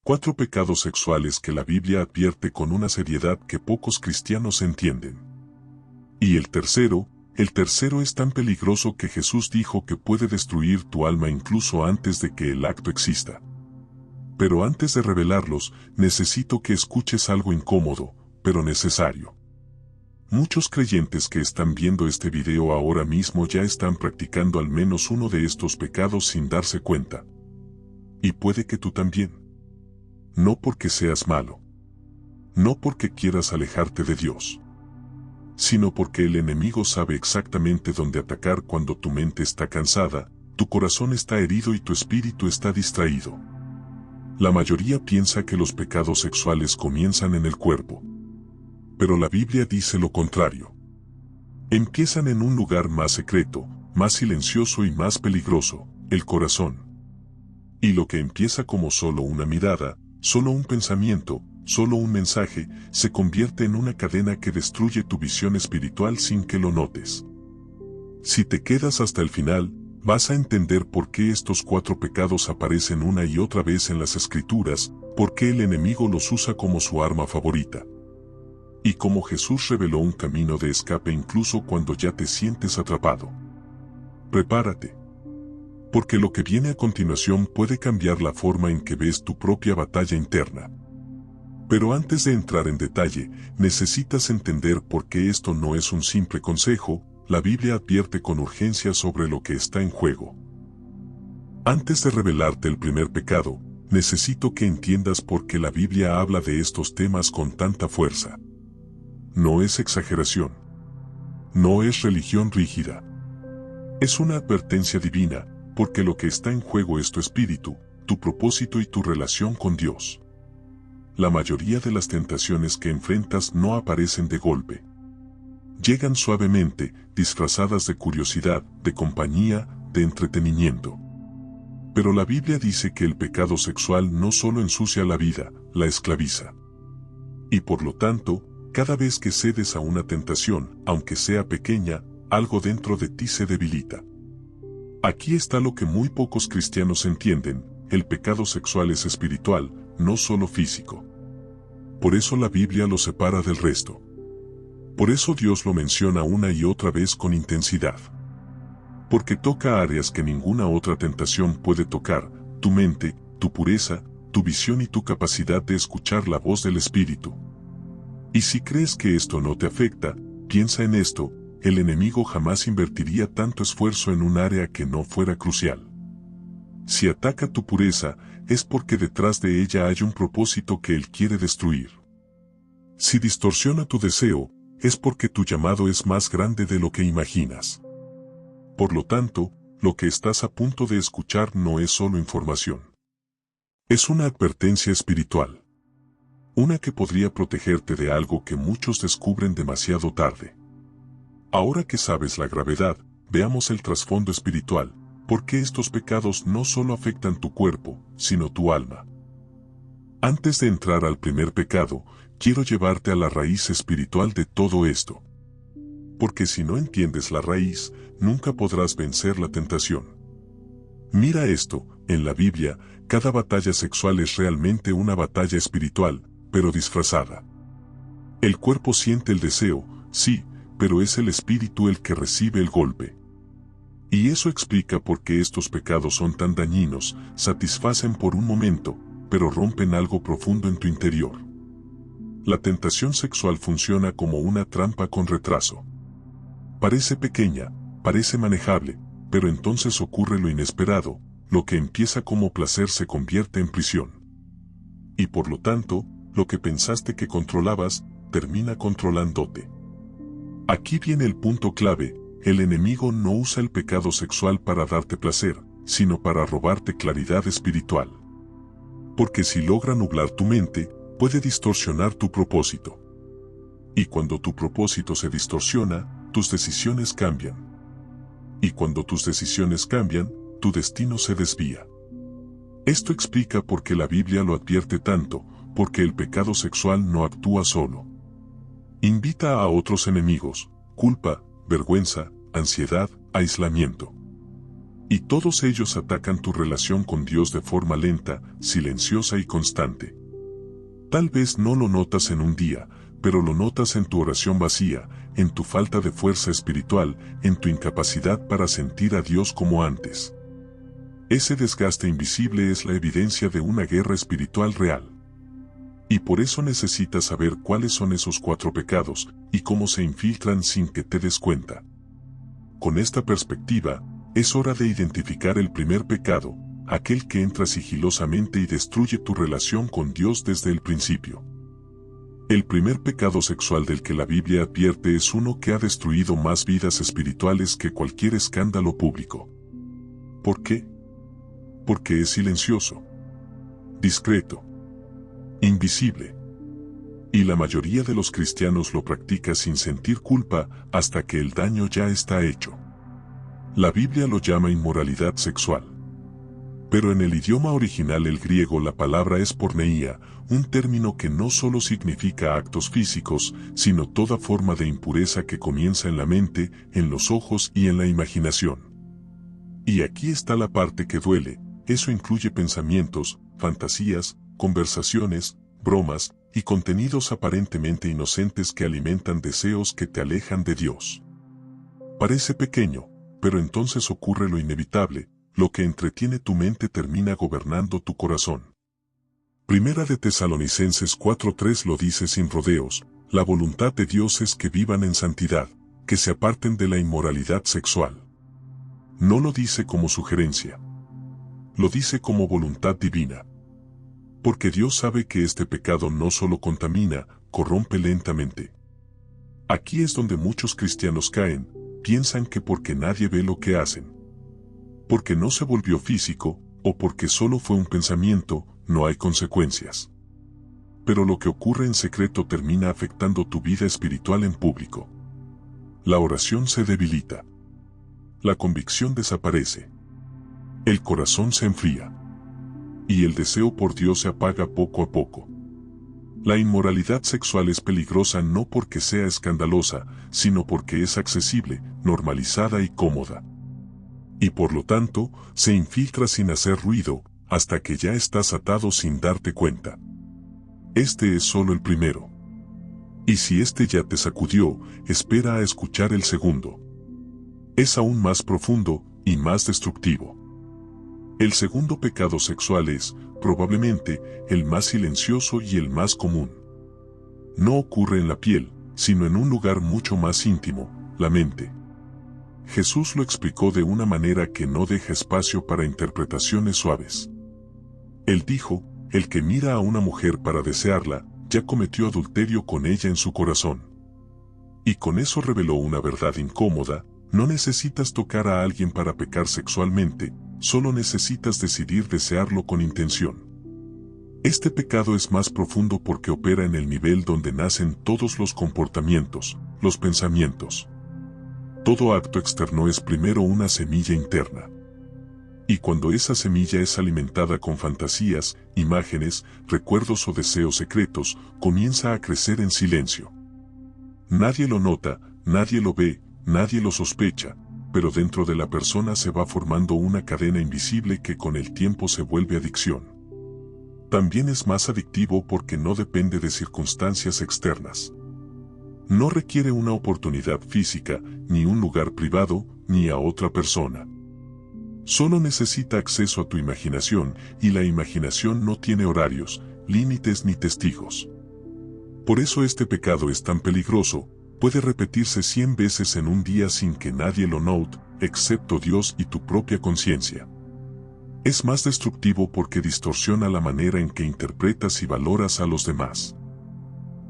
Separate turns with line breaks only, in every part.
4 pecados sexuales que la Biblia advierte con una seriedad que pocos cristianos entienden. Y el tercero es tan peligroso que Jesús dijo que puede destruir tu alma incluso antes de que el acto exista. Pero antes de revelarlos, necesito que escuches algo incómodo, pero necesario. Muchos creyentes que están viendo este video ahora mismo ya están practicando al menos uno de estos pecados sin darse cuenta. Y puede que tú también. No porque seas malo. No porque quieras alejarte de Dios. Sino porque el enemigo sabe exactamente dónde atacar cuando tu mente está cansada, tu corazón está herido y tu espíritu está distraído. La mayoría piensa que los pecados sexuales comienzan en el cuerpo. Pero la Biblia dice lo contrario. Empiezan en un lugar más secreto, más silencioso y más peligroso, el corazón. Y lo que empieza como solo una mirada, solo un pensamiento, solo un mensaje, se convierte en una cadena que destruye tu visión espiritual sin que lo notes. Si te quedas hasta el final, vas a entender por qué estos 4 pecados aparecen una y otra vez en las Escrituras, por qué el enemigo los usa como su arma favorita. Y cómo Jesús reveló un camino de escape incluso cuando ya te sientes atrapado. Prepárate. Porque lo que viene a continuación puede cambiar la forma en que ves tu propia batalla interna. Pero antes de entrar en detalle, necesitas entender por qué esto no es un simple consejo. La Biblia advierte con urgencia sobre lo que está en juego. Antes de revelarte el primer pecado, necesito que entiendas por qué la Biblia habla de estos temas con tanta fuerza. No es exageración. No es religión rígida. Es una advertencia divina, porque lo que está en juego es tu espíritu, tu propósito y tu relación con Dios. La mayoría de las tentaciones que enfrentas no aparecen de golpe. Llegan suavemente, disfrazadas de curiosidad, de compañía, de entretenimiento. Pero la Biblia dice que el pecado sexual no solo ensucia la vida, la esclaviza. Y por lo tanto, cada vez que cedes a una tentación, aunque sea pequeña, algo dentro de ti se debilita. Aquí está lo que muy pocos cristianos entienden: el pecado sexual es espiritual, no solo físico. Por eso la Biblia lo separa del resto. Por eso Dios lo menciona una y otra vez con intensidad. Porque toca áreas que ninguna otra tentación puede tocar: tu mente, tu pureza, tu visión y tu capacidad de escuchar la voz del Espíritu. Y si crees que esto no te afecta, piensa en esto: el enemigo jamás invertiría tanto esfuerzo en un área que no fuera crucial. Si ataca tu pureza, es porque detrás de ella hay un propósito que él quiere destruir. Si distorsiona tu deseo, es porque tu llamado es más grande de lo que imaginas. Por lo tanto, lo que estás a punto de escuchar no es solo información. Es una advertencia espiritual. Una que podría protegerte de algo que muchos descubren demasiado tarde. Ahora que sabes la gravedad, veamos el trasfondo espiritual: por qué estos pecados no solo afectan tu cuerpo, sino tu alma. Antes de entrar al primer pecado, quiero llevarte a la raíz espiritual de todo esto. Porque si no entiendes la raíz, nunca podrás vencer la tentación. Mira esto: en la Biblia, cada batalla sexual es realmente una batalla espiritual, pero disfrazada. El cuerpo siente el deseo, sí, pero es el espíritu el que recibe el golpe. Y eso explica por qué estos pecados son tan dañinos: satisfacen por un momento, pero rompen algo profundo en tu interior. La tentación sexual funciona como una trampa con retraso. Parece pequeña, parece manejable, pero entonces ocurre lo inesperado: lo que empieza como placer se convierte en prisión. Y por lo tanto, lo que pensaste que controlabas, termina controlándote. Aquí viene el punto clave: el enemigo no usa el pecado sexual para darte placer, sino para robarte claridad espiritual. Porque si logra nublar tu mente, puede distorsionar tu propósito. Y cuando tu propósito se distorsiona, tus decisiones cambian. Y cuando tus decisiones cambian, tu destino se desvía. Esto explica por qué la Biblia lo advierte tanto: porque el pecado sexual no actúa solo. Invita a otros enemigos: culpa, vergüenza, ansiedad, aislamiento. Y todos ellos atacan tu relación con Dios de forma lenta, silenciosa y constante. Tal vez no lo notas en un día, pero lo notas en tu oración vacía, en tu falta de fuerza espiritual, en tu incapacidad para sentir a Dios como antes. Ese desgaste invisible es la evidencia de una guerra espiritual real. Y por eso necesitas saber cuáles son esos 4 pecados, y cómo se infiltran sin que te des cuenta. Con esta perspectiva, es hora de identificar el primer pecado, aquel que entra sigilosamente y destruye tu relación con Dios desde el principio. El primer pecado sexual del que la Biblia advierte es uno que ha destruido más vidas espirituales que cualquier escándalo público. ¿Por qué? Porque es silencioso, discreto, invisible. Y la mayoría de los cristianos lo practica sin sentir culpa hasta que el daño ya está hecho. La Biblia lo llama inmoralidad sexual. Pero en el idioma original el griego la palabra es porneia, un término que no solo significa actos físicos, sino toda forma de impureza que comienza en la mente, en los ojos y en la imaginación. Y aquí está la parte que duele, eso incluye pensamientos, fantasías, conversaciones, bromas y contenidos aparentemente inocentes que alimentan deseos que te alejan de Dios. Parece pequeño, pero entonces ocurre lo inevitable. Lo que entretiene tu mente termina gobernando tu corazón. Primera de Tesalonicenses 4:3 lo dice sin rodeos, la voluntad de Dios es que vivan en santidad, que se aparten de la inmoralidad sexual. No lo dice como sugerencia. Lo dice como voluntad divina. Porque Dios sabe que este pecado no solo contamina, corrompe lentamente. Aquí es donde muchos cristianos caen, piensan que porque nadie ve lo que hacen, porque no se volvió físico, o porque solo fue un pensamiento, no hay consecuencias. Pero lo que ocurre en secreto termina afectando tu vida espiritual en público. La oración se debilita. La convicción desaparece. El corazón se enfría. Y el deseo por Dios se apaga poco a poco. La inmoralidad sexual es peligrosa no porque sea escandalosa, sino porque es accesible, normalizada y cómoda. Y por lo tanto, se infiltra sin hacer ruido, hasta que ya estás atado sin darte cuenta. Este es solo el primero. Y si este ya te sacudió, espera a escuchar el segundo. Es aún más profundo y más destructivo. El segundo pecado sexual es, probablemente, el más silencioso y el más común. No ocurre en la piel, sino en un lugar mucho más íntimo, la mente. Jesús lo explicó de una manera que no deja espacio para interpretaciones suaves. Él dijo, el que mira a una mujer para desearla, ya cometió adulterio con ella en su corazón. Y con eso reveló una verdad incómoda, no necesitas tocar a alguien para pecar sexualmente, solo necesitas decidir desearlo con intención. Este pecado es más profundo porque opera en el nivel donde nacen todos los comportamientos, los pensamientos. Todo acto externo es primero una semilla interna. Y cuando esa semilla es alimentada con fantasías, imágenes, recuerdos o deseos secretos, comienza a crecer en silencio. Nadie lo nota, nadie lo ve, nadie lo sospecha, pero dentro de la persona se va formando una cadena invisible que con el tiempo se vuelve adicción. También es más adictivo porque no depende de circunstancias externas. No requiere una oportunidad física, ni un lugar privado, ni a otra persona. Solo necesita acceso a tu imaginación, y la imaginación no tiene horarios, límites ni testigos. Por eso este pecado es tan peligroso, puede repetirse 100 veces en un día sin que nadie lo note, excepto Dios y tu propia conciencia. Es más destructivo porque distorsiona la manera en que interpretas y valoras a los demás.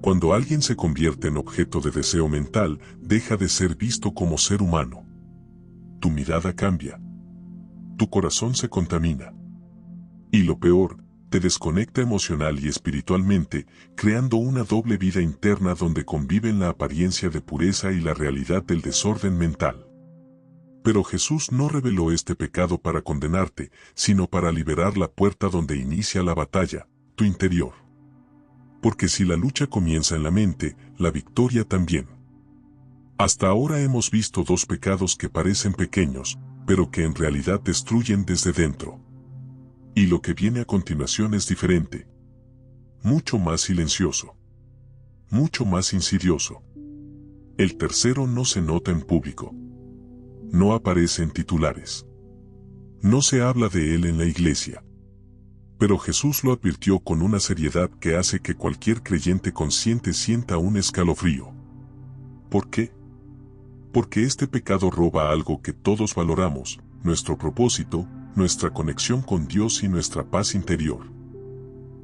Cuando alguien se convierte en objeto de deseo mental, deja de ser visto como ser humano. Tu mirada cambia. Tu corazón se contamina. Y lo peor, te desconecta emocional y espiritualmente, creando una doble vida interna donde conviven la apariencia de pureza y la realidad del desorden mental. Pero Jesús no reveló este pecado para condenarte, sino para liberar la puerta donde inicia la batalla, tu interior. Porque si la lucha comienza en la mente, la victoria también. Hasta ahora hemos visto dos pecados que parecen pequeños, pero que en realidad destruyen desde dentro. Y lo que viene a continuación es diferente. Mucho más silencioso. Mucho más insidioso. El tercero no se nota en público. No aparece en titulares. No se habla de él en la iglesia. Pero Jesús lo advirtió con una seriedad que hace que cualquier creyente consciente sienta un escalofrío. ¿Por qué? Porque este pecado roba algo que todos valoramos, nuestro propósito, nuestra conexión con Dios y nuestra paz interior.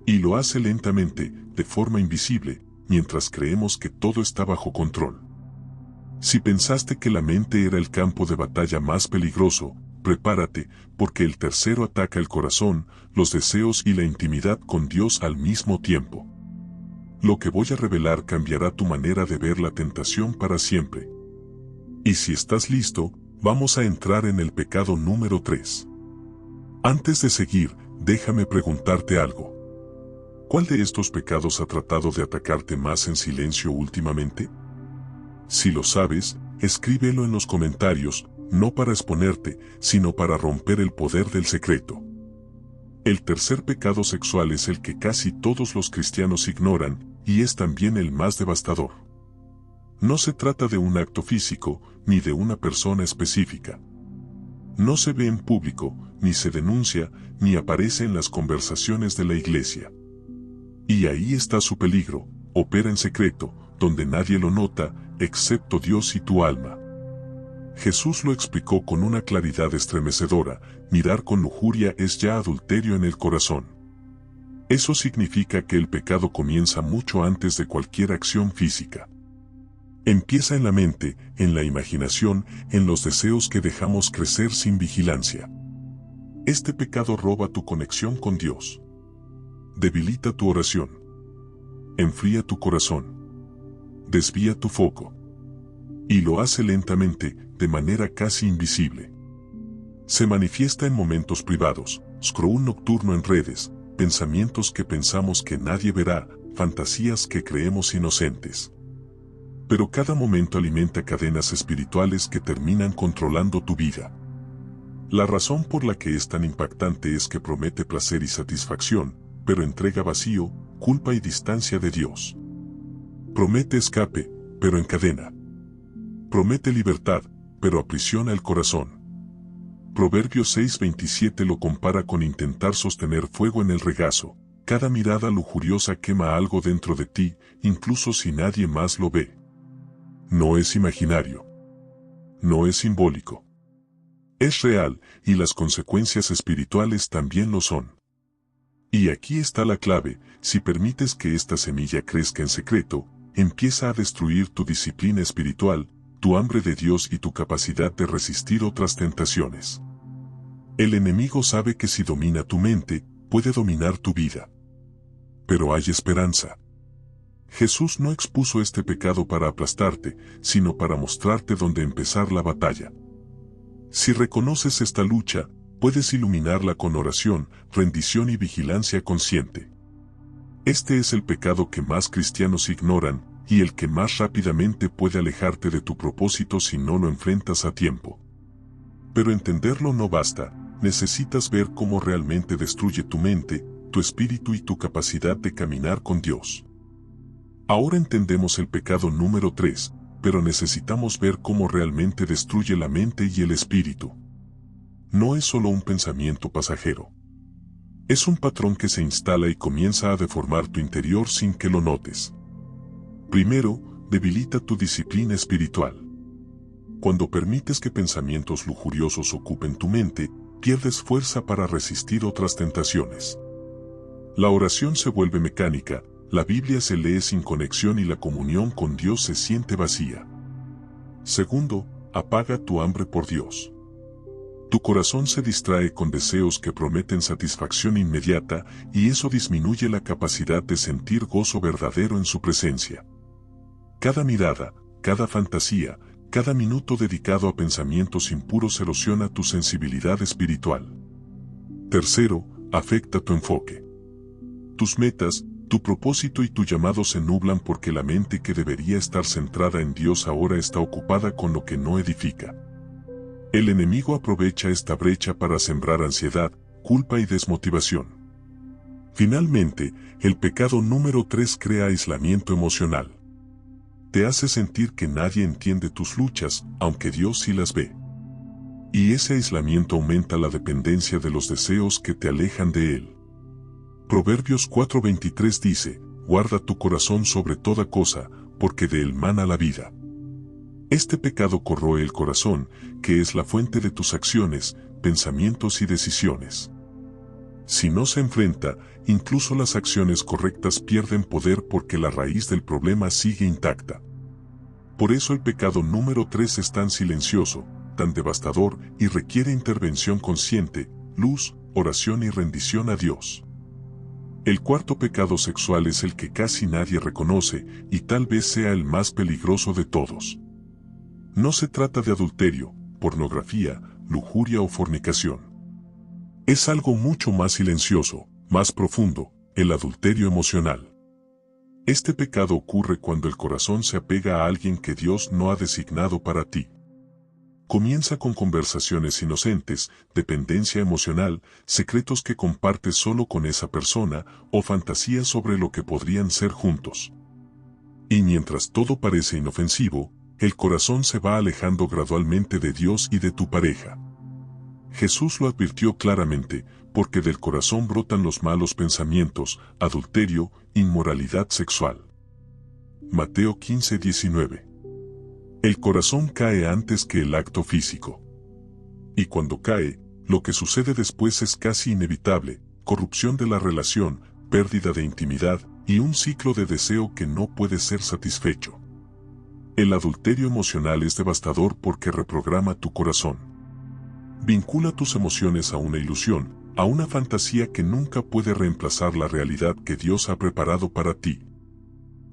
Y lo hace lentamente, de forma invisible, mientras creemos que todo está bajo control. Si pensaste que la mente era el campo de batalla más peligroso, prepárate, porque el tercero ataca el corazón, los deseos y la intimidad con Dios al mismo tiempo. Lo que voy a revelar cambiará tu manera de ver la tentación para siempre. Y si estás listo, vamos a entrar en el pecado número 3. Antes de seguir, déjame preguntarte algo. ¿Cuál de estos pecados ha tratado de atacarte más en silencio últimamente? Si lo sabes, escríbelo en los comentarios, no para exponerte, sino para romper el poder del secreto. El tercer pecado sexual es el que casi todos los cristianos ignoran, y es también el más devastador. No se trata de un acto físico, ni de una persona específica. No se ve en público, ni se denuncia, ni aparece en las conversaciones de la iglesia. Y ahí está su peligro, opera en secreto, donde nadie lo nota, excepto Dios y tu alma. Jesús lo explicó con una claridad estremecedora: mirar con lujuria es ya adulterio en el corazón. Eso significa que el pecado comienza mucho antes de cualquier acción física. Empieza en la mente, en la imaginación, en los deseos que dejamos crecer sin vigilancia. Este pecado roba tu conexión con Dios. Debilita tu oración. Enfría tu corazón. Desvía tu foco. Y lo hace lentamente, de manera casi invisible. Se manifiesta en momentos privados, scroll nocturno en redes, pensamientos que pensamos que nadie verá, fantasías que creemos inocentes. Pero cada momento alimenta cadenas espirituales que terminan controlando tu vida. La razón por la que es tan impactante es que promete placer y satisfacción, pero entrega vacío, culpa y distancia de Dios. Promete escape, pero encadena. Promete libertad, pero aprisiona el corazón. Proverbios 6:27 lo compara con intentar sostener fuego en el regazo. Cada mirada lujuriosa quema algo dentro de ti, incluso si nadie más lo ve. No es imaginario. No es simbólico. Es real, y las consecuencias espirituales también lo son. Y aquí está la clave: si permites que esta semilla crezca en secreto, empieza a destruir tu disciplina espiritual, tu hambre de Dios y tu capacidad de resistir otras tentaciones. El enemigo sabe que si domina tu mente, puede dominar tu vida. Pero hay esperanza. Jesús no expuso este pecado para aplastarte, sino para mostrarte dónde empezar la batalla. Si reconoces esta lucha, puedes iluminarla con oración, rendición y vigilancia consciente. Este es el pecado que más cristianos ignoran, y el que más rápidamente puede alejarte de tu propósito si no lo enfrentas a tiempo. Pero entenderlo no basta, necesitas ver cómo realmente destruye tu mente, tu espíritu y tu capacidad de caminar con Dios. Ahora entendemos el pecado número 3, pero necesitamos ver cómo realmente destruye la mente y el espíritu. No es solo un pensamiento pasajero. Es un patrón que se instala y comienza a deformar tu interior sin que lo notes. Primero, debilita tu disciplina espiritual. Cuando permites que pensamientos lujuriosos ocupen tu mente, pierdes fuerza para resistir otras tentaciones. La oración se vuelve mecánica, la Biblia se lee sin conexión y la comunión con Dios se siente vacía. Segundo, apaga tu hambre por Dios. Tu corazón se distrae con deseos que prometen satisfacción inmediata, y eso disminuye la capacidad de sentir gozo verdadero en su presencia. Cada mirada, cada fantasía, cada minuto dedicado a pensamientos impuros erosiona tu sensibilidad espiritual. Tercero, afecta tu enfoque. Tus metas, tu propósito y tu llamado se nublan porque la mente que debería estar centrada en Dios ahora está ocupada con lo que no edifica. El enemigo aprovecha esta brecha para sembrar ansiedad, culpa y desmotivación. Finalmente, el pecado número 3 crea aislamiento emocional. Te hace sentir que nadie entiende tus luchas, aunque Dios sí las ve. Y ese aislamiento aumenta la dependencia de los deseos que te alejan de Él. Proverbios 4:23 dice, guarda tu corazón sobre toda cosa, porque de él mana la vida. Este pecado corroe el corazón, que es la fuente de tus acciones, pensamientos y decisiones. Si no se enfrenta, incluso las acciones correctas pierden poder porque la raíz del problema sigue intacta. Por eso el pecado número 3 es tan silencioso, tan devastador y requiere intervención consciente, luz, oración y rendición a Dios. El cuarto pecado sexual es el que casi nadie reconoce y tal vez sea el más peligroso de todos. No se trata de adulterio, pornografía, lujuria o fornicación. Es algo mucho más silencioso, más profundo, el adulterio emocional. Este pecado ocurre cuando el corazón se apega a alguien que Dios no ha designado para ti. Comienza con conversaciones inocentes, dependencia emocional, secretos que compartes solo con esa persona o fantasías sobre lo que podrían ser juntos. Y mientras todo parece inofensivo, el corazón se va alejando gradualmente de Dios y de tu pareja. Jesús lo advirtió claramente, porque del corazón brotan los malos pensamientos, adulterio, inmoralidad sexual. Mateo 15:19. El corazón cae antes que el acto físico. Y cuando cae, lo que sucede después es casi inevitable, corrupción de la relación, pérdida de intimidad y un ciclo de deseo que no puede ser satisfecho. El adulterio emocional es devastador porque reprograma tu corazón. Vincula tus emociones a una ilusión, a una fantasía que nunca puede reemplazar la realidad que Dios ha preparado para ti.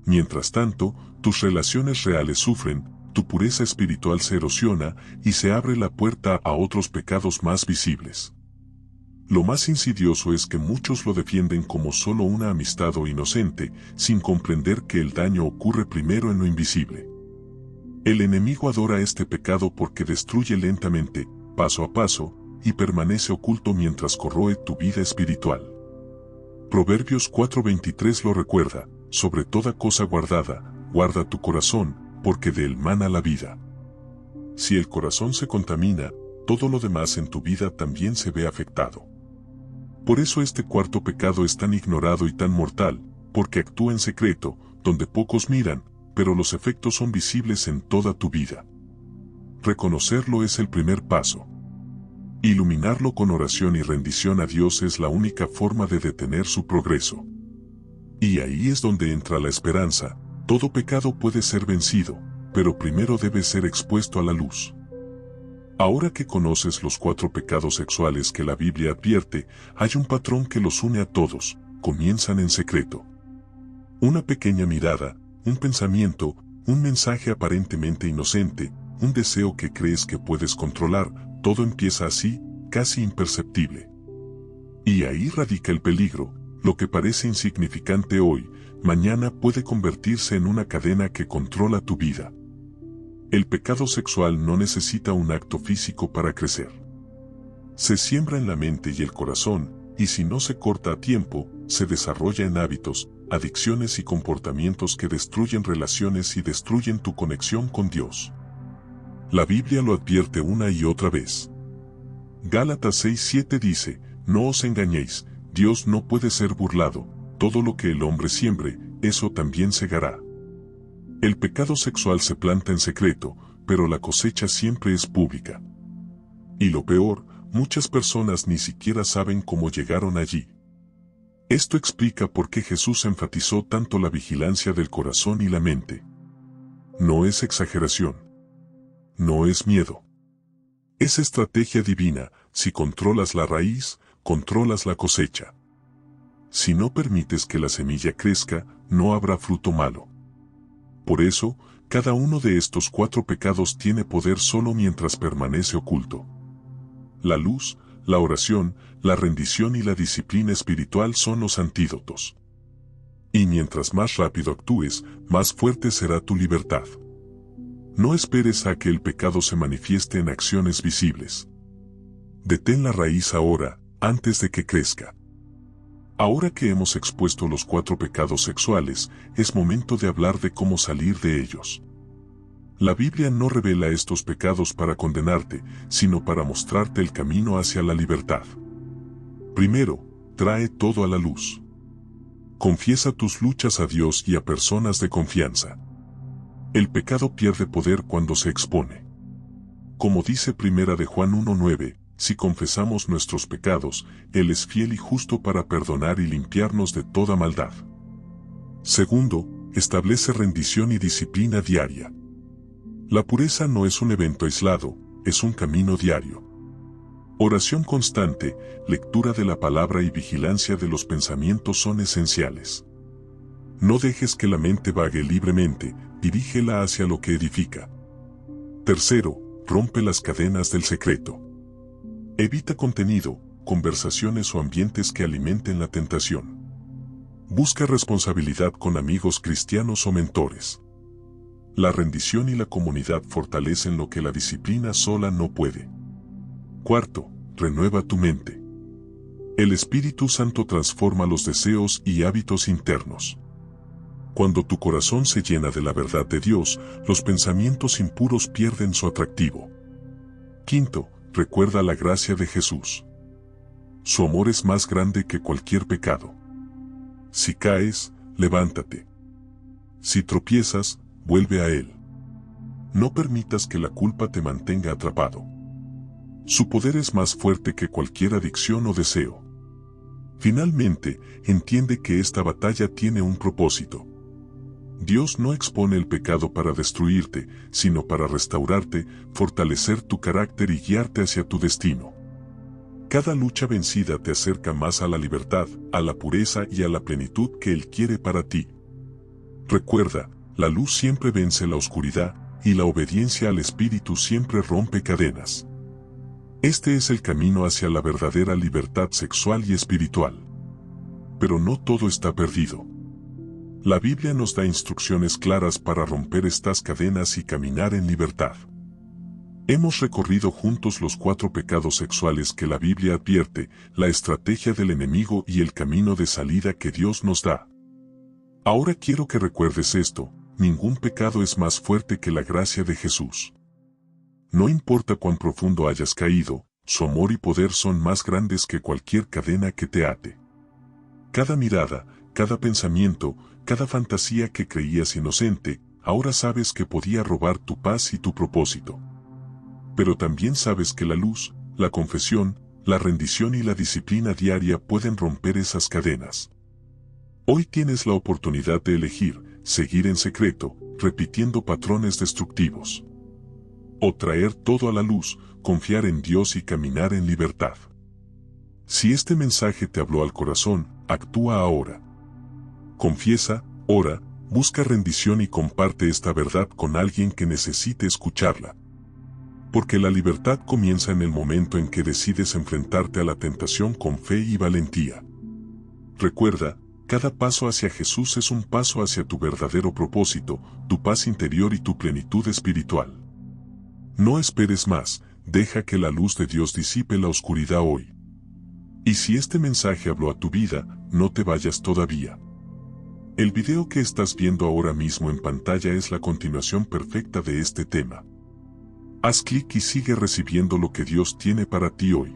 Mientras tanto, tus relaciones reales sufren, tu pureza espiritual se erosiona y se abre la puerta a otros pecados más visibles. Lo más insidioso es que muchos lo defienden como solo una amistad o inocente, sin comprender que el daño ocurre primero en lo invisible. El enemigo adora este pecado porque destruye lentamente, paso a paso, y permanece oculto mientras corroe tu vida espiritual. Proverbios 4:23 lo recuerda, sobre toda cosa guardada, guarda tu corazón, porque de él mana la vida. Si el corazón se contamina, todo lo demás en tu vida también se ve afectado. Por eso este cuarto pecado es tan ignorado y tan mortal, porque actúa en secreto, donde pocos miran, pero los efectos son visibles en toda tu vida. Reconocerlo es el primer paso. Iluminarlo con oración y rendición a Dios es la única forma de detener su progreso. Y ahí es donde entra la esperanza. Todo pecado puede ser vencido, pero primero debe ser expuesto a la luz. Ahora que conoces los 4 pecados sexuales que la Biblia advierte, hay un patrón que los une a todos, comienzan en secreto. Una pequeña mirada, un pensamiento, un mensaje aparentemente inocente, un deseo que crees que puedes controlar, todo empieza así, casi imperceptible. Y ahí radica el peligro, lo que parece insignificante hoy, mañana puede convertirse en una cadena que controla tu vida. El pecado sexual no necesita un acto físico para crecer. Se siembra en la mente y el corazón, y si no se corta a tiempo, se desarrolla en hábitos, adicciones y comportamientos que destruyen relaciones y destruyen tu conexión con Dios. La Biblia lo advierte una y otra vez. Gálatas 6:7 dice, no os engañéis, Dios no puede ser burlado, todo lo que el hombre siembre, eso también segará. El pecado sexual se planta en secreto, pero la cosecha siempre es pública. Y lo peor, muchas personas ni siquiera saben cómo llegaron allí. Esto explica por qué Jesús enfatizó tanto la vigilancia del corazón y la mente. No es exageración. No es miedo. Es estrategia divina, si controlas la raíz, controlas la cosecha. Si no permites que la semilla crezca, no habrá fruto malo. Por eso, cada uno de estos 4 pecados tiene poder solo mientras permanece oculto. La luz, la oración, la rendición y la disciplina espiritual son los antídotos. Y mientras más rápido actúes, más fuerte será tu libertad. No esperes a que el pecado se manifieste en acciones visibles. Detén la raíz ahora, antes de que crezca. Ahora que hemos expuesto los 4 pecados sexuales, es momento de hablar de cómo salir de ellos. La Biblia no revela estos pecados para condenarte, sino para mostrarte el camino hacia la libertad. Primero, trae todo a la luz. Confiesa tus luchas a Dios y a personas de confianza. El pecado pierde poder cuando se expone. Como dice Primera de Juan 1:9, si confesamos nuestros pecados, Él es fiel y justo para perdonar y limpiarnos de toda maldad. Segundo, establece rendición y disciplina diaria. La pureza no es un evento aislado, es un camino diario. Oración constante, lectura de la palabra y vigilancia de los pensamientos son esenciales. No dejes que la mente vague libremente, dirígela hacia lo que edifica. Tercero, rompe las cadenas del secreto. Evita contenido, conversaciones o ambientes que alimenten la tentación. Busca responsabilidad con amigos cristianos o mentores. La rendición y la comunidad fortalecen lo que la disciplina sola no puede. Cuarto, renueva tu mente. El Espíritu Santo transforma los deseos y hábitos internos. Cuando tu corazón se llena de la verdad de Dios, los pensamientos impuros pierden su atractivo. Quinto, recuerda la gracia de Jesús. Su amor es más grande que cualquier pecado. Si caes, levántate. Si tropiezas, vuelve a Él. No permitas que la culpa te mantenga atrapado. Su poder es más fuerte que cualquier adicción o deseo. Finalmente, entiende que esta batalla tiene un propósito. Dios no expone el pecado para destruirte, sino para restaurarte, fortalecer tu carácter y guiarte hacia tu destino. Cada lucha vencida te acerca más a la libertad, a la pureza y a la plenitud que Él quiere para ti. Recuerda, la luz siempre vence la oscuridad, y la obediencia al Espíritu siempre rompe cadenas. Este es el camino hacia la verdadera libertad sexual y espiritual. Pero no todo está perdido. La Biblia nos da instrucciones claras para romper estas cadenas y caminar en libertad. Hemos recorrido juntos los 4 pecados sexuales que la Biblia advierte, la estrategia del enemigo y el camino de salida que Dios nos da. Ahora quiero que recuerdes esto: ningún pecado es más fuerte que la gracia de Jesús. No importa cuán profundo hayas caído, su amor y poder son más grandes que cualquier cadena que te ate. Cada mirada, cada pensamiento, cada fantasía que creías inocente, ahora sabes que podía robar tu paz y tu propósito. Pero también sabes que la luz, la confesión, la rendición y la disciplina diaria pueden romper esas cadenas. Hoy tienes la oportunidad de elegir, seguir en secreto, repitiendo patrones destructivos. O traer todo a la luz, confiar en Dios y caminar en libertad. Si este mensaje te habló al corazón, actúa ahora. Confiesa, ora, busca rendición y comparte esta verdad con alguien que necesite escucharla. Porque la libertad comienza en el momento en que decides enfrentarte a la tentación con fe y valentía. Recuerda, cada paso hacia Jesús es un paso hacia tu verdadero propósito, tu paz interior y tu plenitud espiritual. No esperes más, deja que la luz de Dios disipe la oscuridad hoy. Y si este mensaje habló a tu vida, no te vayas todavía. El video que estás viendo ahora mismo en pantalla es la continuación perfecta de este tema. Haz clic y sigue recibiendo lo que Dios tiene para ti hoy.